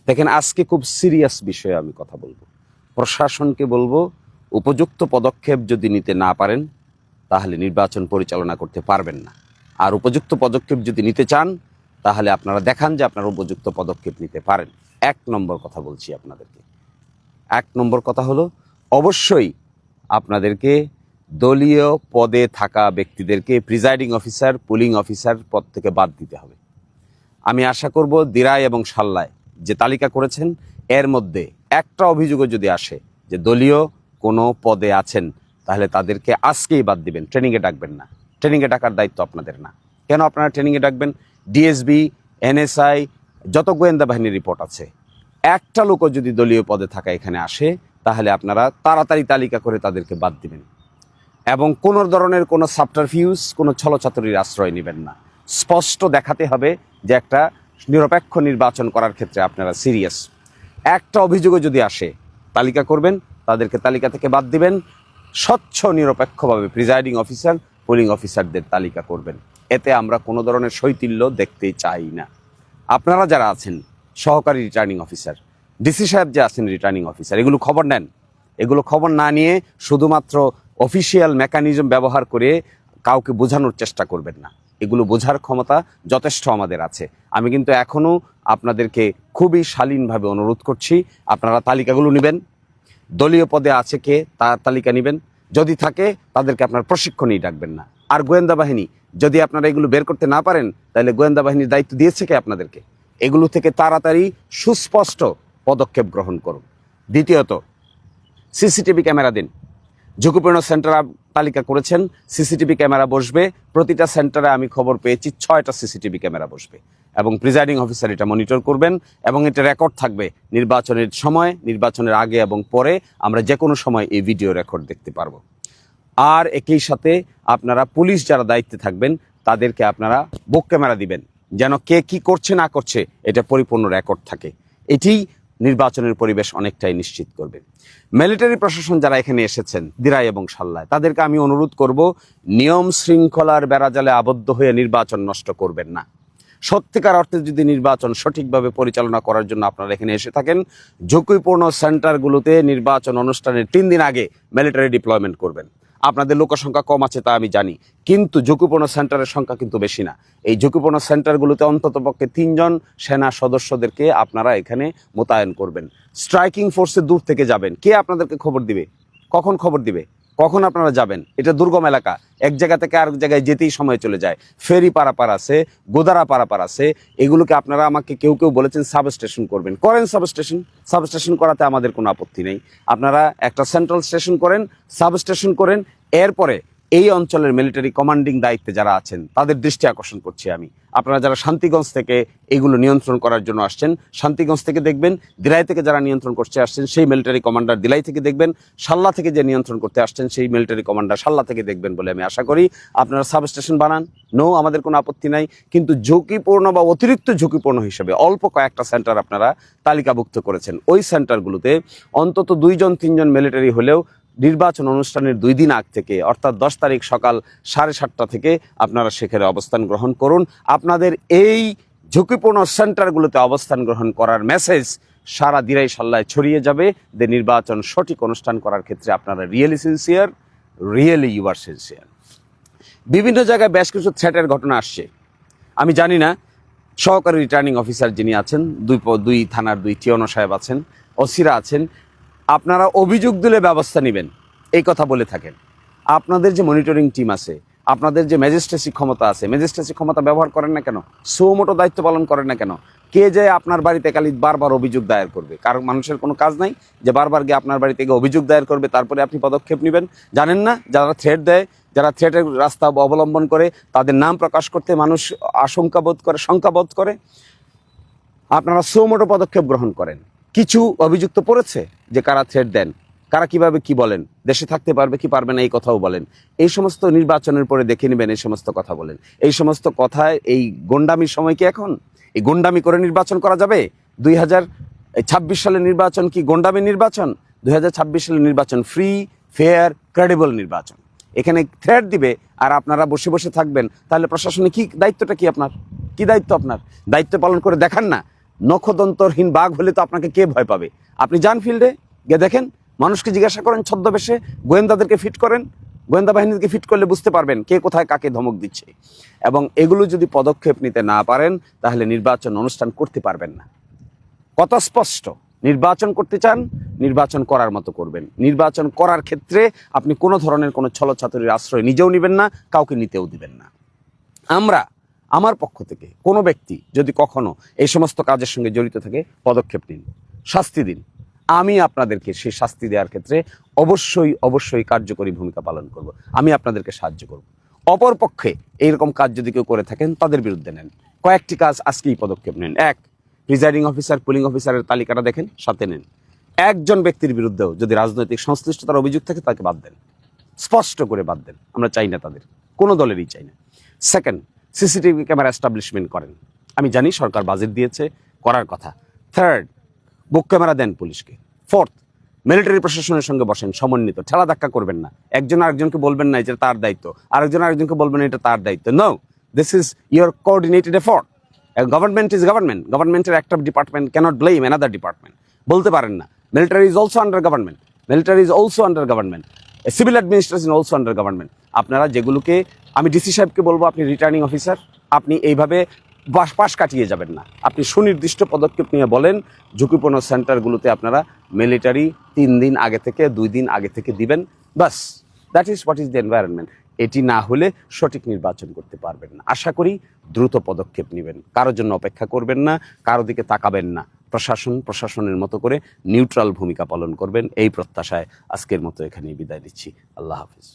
দেখেন, আজকে খুব সিরিয়াস বিষয়ে আমি কথা বলবো। প্রশাসনকে বলবো, উপযুক্ত পদক্ষেপ যদি নিতে না পারেন তাহলে নির্বাচন পরিচালনা করতে পারবেন না। আর উপযুক্ত পদক্ষেপ যদি নিতে চান তাহলে আপনারা দেখান যে আপনারা উপযুক্ত পদক্ষেপ নিতে পারেন। 1 নম্বর কথা বলছি আপনাদেরকে। 1 নম্বর কথা হলো, অবশ্যই আপনাদেরকে দলীয় পদে থাকা ব্যক্তিদেরকে প্রিজাইডিং অফিসার, পুলিং অফিসার পদ থেকে বাদ দিতে হবে। আমি আশা করব দিরাই এবং সাল্লায় যে তালিকা করেছেন এর মধ্যে একটা অভিযোগও যদি আসে যে দলীয় কোনো পদে আছেন তাহলে তাদেরকে আজকেই বাদ দিবেন, ট্রেনিংয়ে ডাকবেন না। ট্রেনিংয়ে ডাকার দায়িত্ব আপনাদের না। কেন আপনারা ট্রেনিংয়ে ডাকবেন? ডিএসবি, এনএসআই, যত গোয়েন্দা বাহিনীর রিপোর্ট আছে, একটা লোকও যদি দলীয় পদে থাকা এখানে আসে তাহলে আপনারা তাড়াতাড়ি তালিকা করে তাদেরকে বাদ দিবেন এবং কোনো ধরনের কোনো সাবটারফিউজ, কোনো ছলচাতুরির আশ্রয় নেবেন না। স্পষ্ট দেখাতে হবে যে একটা নিরপেক্ষ নির্বাচন করার ক্ষেত্রে আপনারা সিরিয়াস। একটা অভিযোগও যদি আসে তালিকা করবেন, তাদেরকে তালিকা থেকে বাদ দিবেন। স্বচ্ছ নিরপেক্ষভাবে প্রিজাইডিং অফিসার, পোলিং অফিসারদের তালিকা করবেন। এতে আমরা কোনো ধরনের শৈথিল্য দেখতে চাই না। আপনারা যারা আছেন সহকারী রিটার্নিং অফিসার, ডিসি সাহেব যে আছেন রিটার্নিং অফিসার, এগুলো খবর নেন। এগুলো খবর না নিয়ে শুধুমাত্র অফিসিয়াল মেকানিজম ব্যবহার করে কাউকে বোঝানোর চেষ্টা করবেন না। এগুলো বোঝার ক্ষমতা যথেষ্ট আমাদের আছে। আমি কিন্তু এখনও আপনাদেরকে খুবই শালীনভাবে অনুরোধ করছি, আপনারা তালিকাগুলো নেবেন। দলীয় পদে আছে কে তার তালিকা নেবেন। যদি থাকে তাদেরকে আপনার প্রশিক্ষণেই ডাকবেন না। আর গোয়েন্দা বাহিনী, যদি আপনারা এগুলো বের করতে না পারেন তাহলে গোয়েন্দা বাহিনীর দায়িত্ব দিয়েছে কে আপনাদেরকে? এগুলো থেকে তাড়াতাড়ি সুস্পষ্ট পদক্ষেপ গ্রহণ করুন। দ্বিতীয়ত, সিসিটিভি ক্যামেরা দিন। ঝুঁকিপূর্ণ সেন্টার তালিকা করেছেন, সিসিটিভি ক্যামেরা বসবে। প্রতিটা সেন্টারে আমি খবর পেয়েছি 6টা সিসিটিভি ক্যামেরা বসবে এবং প্রিজাইডিং অফিসার এটা মনিটর করবেন এবং এটা রেকর্ড থাকবে। নির্বাচনের সময়, নির্বাচনের আগে এবং পরে আমরা যে কোনো সময় এই ভিডিও রেকর্ড দেখতে পারবো। আর একই সাথে আপনারা পুলিশ যারা দায়িত্বে থাকবেন তাদেরকে আপনারা বুক ক্যামেরা দিবেন, যেন কে কি করছে না করছে এটা পরিপূর্ণ রেকর্ড থাকে। এটি নির্বাচনের পরিবেশ অনেকটাই নিশ্চিত করবে। মিলিটারি প্রশাসন যারা এখানে এসেছেন দিরাই এবং সাল্লায়, তাদেরকে আমি অনুরোধ করব, নিয়ম শৃঙ্খলার বেড়াজালে আবদ্ধ হয়ে নির্বাচন নষ্ট করবেন না। সত্যিকার অর্থে যদি নির্বাচন সঠিকভাবে পরিচালনা করার জন্য আপনারা এখানে এসে থাকেন, ঝুঁকিপূর্ণ সেন্টারগুলোতে নির্বাচন অনুষ্ঠানের 3 দিন আগে মিলিটারি ডিপ্লয়মেন্ট করবেন। আপনাদের লোকসংখ্যা কম আছে তা আমি জানি, কিন্তু ঝুঁকিপূর্ণ সেন্টারের সংখ্যা কিন্তু বেশি না। এই ঝুঁকিপূর্ণ সেন্টারগুলোতে অন্ততপক্ষে 3 জন সেনা সদস্যদেরকে আপনারা এখানে মোতায়েন করবেন। স্ট্রাইকিং ফোর্সে দূর থেকে যাবেন। কে আপনাদেরকে খবর দিবে? কখন খবর দিবে? কখন আপনারা যাবেন? এটা দুর্গম এলাকা, এক জায়গা থেকে আরেক জায়গায় যেতেই সময় চলে যায়। ফেরি পারাপার আছে, গোদারা পারাপার আছে। এগুলোকে আপনারা আমাকে কেউ কেউ বলেছেন সাবস্টেশন করবেন, করেন সাবস্টেশন। সাবস্টেশন করাতে আমাদের কোনো আপত্তি নেই। আপনারা একটা সেন্ট্রাল স্টেশন করেন, সাবস্টেশন করেন। এরপরে এই অঞ্চলের মিলিটারি কমান্ডিং দায়িত্বে যারা আছেন তাদের দৃষ্টি আকর্ষণ করছি আমি। আপনারা যারা শান্তিগঞ্জ থেকে এগুলো নিয়ন্ত্রণ করার জন্য আসছেন, শান্তিগঞ্জ থেকে দেখবেন। দিলাই থেকে যারা নিয়ন্ত্রণ করতে আসছেন সেই মিলিটারি কমান্ডার দিলাই থেকে দেখবেন। সাল্লা থেকে যে নিয়ন্ত্রণ করতে আসছেন সেই মিলিটারি কমান্ডার সাল্লা থেকে দেখবেন বলে আমি আশা করি। আপনারা সাবস্টেশন বানান, আমাদের কোনো আপত্তি নাই। কিন্তু ঝুঁকিপূর্ণ বা অতিরিক্ত ঝুঁকিপূর্ণ হিসেবে অল্প কয়েকটা সেন্টার আপনারা তালিকাভুক্ত করেছেন। ওই সেন্টারগুলোতে অন্তত 2 জন 3 জন মিলিটারি হলেও নির্বাচন অনুষ্ঠানের 2 দিন আগ থেকে, অর্থাৎ 10 তারিখ সকাল 7:30টা থেকে আপনারা সেখানে অবস্থান গ্রহণ করুন। আপনাদের এই ঝুঁকিপূর্ণ সেন্টারগুলোতে অবস্থান গ্রহণ করার মেসেজ সারা দিরাই সাল্লায় ছড়িয়ে যাবে যে নির্বাচন সঠিক অনুষ্ঠান করার ক্ষেত্রে আপনারা really sincere, really you are sincere. বিভিন্ন জায়গায় বেশ কিছু থ্রেটের ঘটনা আসছে। আমি জানি না, সহকারী রিটার্নিং অফিসার যিনি আছেন, 2 থানার 2 টিওনো সাহেব আছেন, ওসিরা আছেন, আপনারা অভিযোগ দিলে ব্যবস্থা নেবেন এই কথা বলে থাকেন। আপনাদের যে মনিটরিং টিম আছে, আপনাদের যে ম্যাজিস্ট্রেসি ক্ষমতা আছে, ম্যাজিস্ট্রেসি ক্ষমতা ব্যবহার করেন না কেন? সুমোটো দায়িত্ব পালন করেন না কেন? কে যে আপনার বাড়িতে খালি বারবার অভিযোগ দায়ের করবে? কারণ মানুষের কোনো কাজ নাই যে বারবার গিয়ে আপনার বাড়ি থেকে অভিযোগ দায়ের করবে তারপরে আপনি পদক্ষেপ নেবেন? জানেন না, যারা থ্রেট দেয়, যারা থ্রেটের রাস্তা অবলম্বন করে, তাদের নাম প্রকাশ করতে মানুষ আশঙ্কাবোধ করে, শঙ্কাবোধ করে, আপনারা সুমোটো পদক্ষেপ গ্রহণ করেন। কিছু অভিযুক্ত পড়েছে যে কারা থ্রেট দেন, কারা কিভাবে কি বলেন, দেশে থাকতে পারবে কি পারবে না এই কথাও বলেন। এই সমস্ত নির্বাচনের পরে দেখে নেবেন, এই সমস্ত কথা বলেন। এই সমস্ত কথায় এই গন্ডামির সময় কি এখন? এই গন্ডামি করে নির্বাচন করা যাবে? 2026 সালের নির্বাচন কি গন্ডামির নির্বাচন? 2026 সালের নির্বাচন ফ্রি, ফেয়ার, ক্রেডিবল নির্বাচন। এখানে থ্রেট দিবে আর আপনারা বসে বসে থাকবেন, তাহলে প্রশাসনে কি দায়িত্বটা কি আপনার? কি দায়িত্ব আপনার? দায়িত্ব পালন করে দেখান না। নখদন্তরহীন বাঘ হলে তো আপনাকে কে ভয় পাবে? আপনি যান ফিল্ডে গিয়ে দেখেন, মানুষকে জিজ্ঞাসা করেন ছদ্মবেশে, গোয়েন্দাদেরকে ফিট করেন, গোয়েন্দা বাহিনীকে ফিট করলে বুঝতে পারবেন কে কোথায় কাকে ধমক দিচ্ছে। এবং এগুলো যদি পদক্ষেপ নিতে না পারেন তাহলে নির্বাচন অনুষ্ঠান করতে পারবেন না। কত স্পষ্ট, নির্বাচন করতে চান, নির্বাচন করার মতো করবেন। নির্বাচন করার ক্ষেত্রে আপনি কোনো ধরনের কোনো ছলচাতুরির আশ্রয় নিজেও নেবেন না, কাউকে নিতেও দিবেন না। আমার পক্ষ থেকে কোনো ব্যক্তি যদি কখনো এই সমস্ত কাজের সঙ্গে জড়িত থাকে, পদক্ষেপ নিন, শাস্তি দিন। আমি আপনাদেরকে সেই শাস্তি দেওয়ার ক্ষেত্রে অবশ্যই কার্যকরী ভূমিকা পালন করব। আমি আপনাদেরকে সাহায্য করব। অপর পক্ষে এইরকম কাজ যদি কেউ করে থাকেন তাদের বিরুদ্ধে নেন। কয়েকটি কাজ আজকেই পদক্ষেপ নেন। এক, প্রিজাইডিং অফিসার, পুলিং অফিসারের তালিকাটা দেখেন, সাথে নেন। একজন ব্যক্তির বিরুদ্ধেও যদি রাজনৈতিক সংশ্লিষ্টতার অভিযোগ থাকে তাকে বাদ দেন, স্পষ্ট করে বাদ দেন। আমরা চাই না, তাদের কোনো দলেরই চাই না। সেকেন্ড, সিসিটিভি ক্যামেরা এস্টাবলিশমেন্ট করেন। আমি জানি সরকার বাজেট দিয়েছে, করার কথা। থার্ড, বুক ক্যামেরা দেন পুলিশকে। ফোর্থ, মিলিটারি প্রশাসনের সঙ্গে বসেন, সমন্বিত, ঠেলা ধাক্কা করবেন না। একজন আরেকজনকে বলবেন না এটা তার দায়িত্ব, আরেকজন আরেকজনকে বলবেন এটা তার দায়িত্ব। No, this is your coordinated effort. Government is government. গভর্নমেন্টের একটা department cannot blame another department. বলতে পারেন না military is also under government, military is also under government, civil administration also under government. আপনারা যেগুলোকে, আমি ডিসি সাহেবকে বলবো আপনি রিটার্নিং অফিসার, আপনি এইভাবে পাশ কাটিয়ে যাবেন না। আপনি সুনির্দিষ্ট পদক্ষেপ নিয়ে বলেন ঝুঁকিপূর্ণ সেন্টারগুলোতে আপনারা মিলিটারি 3 দিন আগে থেকে 2 দিন আগে থেকে দিবেন। বাস, that is what is the environment. এটি না হলে সঠিক নির্বাচন করতে পারবেন না। আশা করি দ্রুত পদক্ষেপ নেবেন, কারোর জন্য অপেক্ষা করবেন না, কারো দিকে তাকাবেন না। প্রশাসনের মতো করে নিউট্রাল ভূমিকা পালন করবেন, এই প্রত্যাশায় আজকের মতো এখানেই বিদায় নিচ্ছি। আল্লাহ হাফিজ।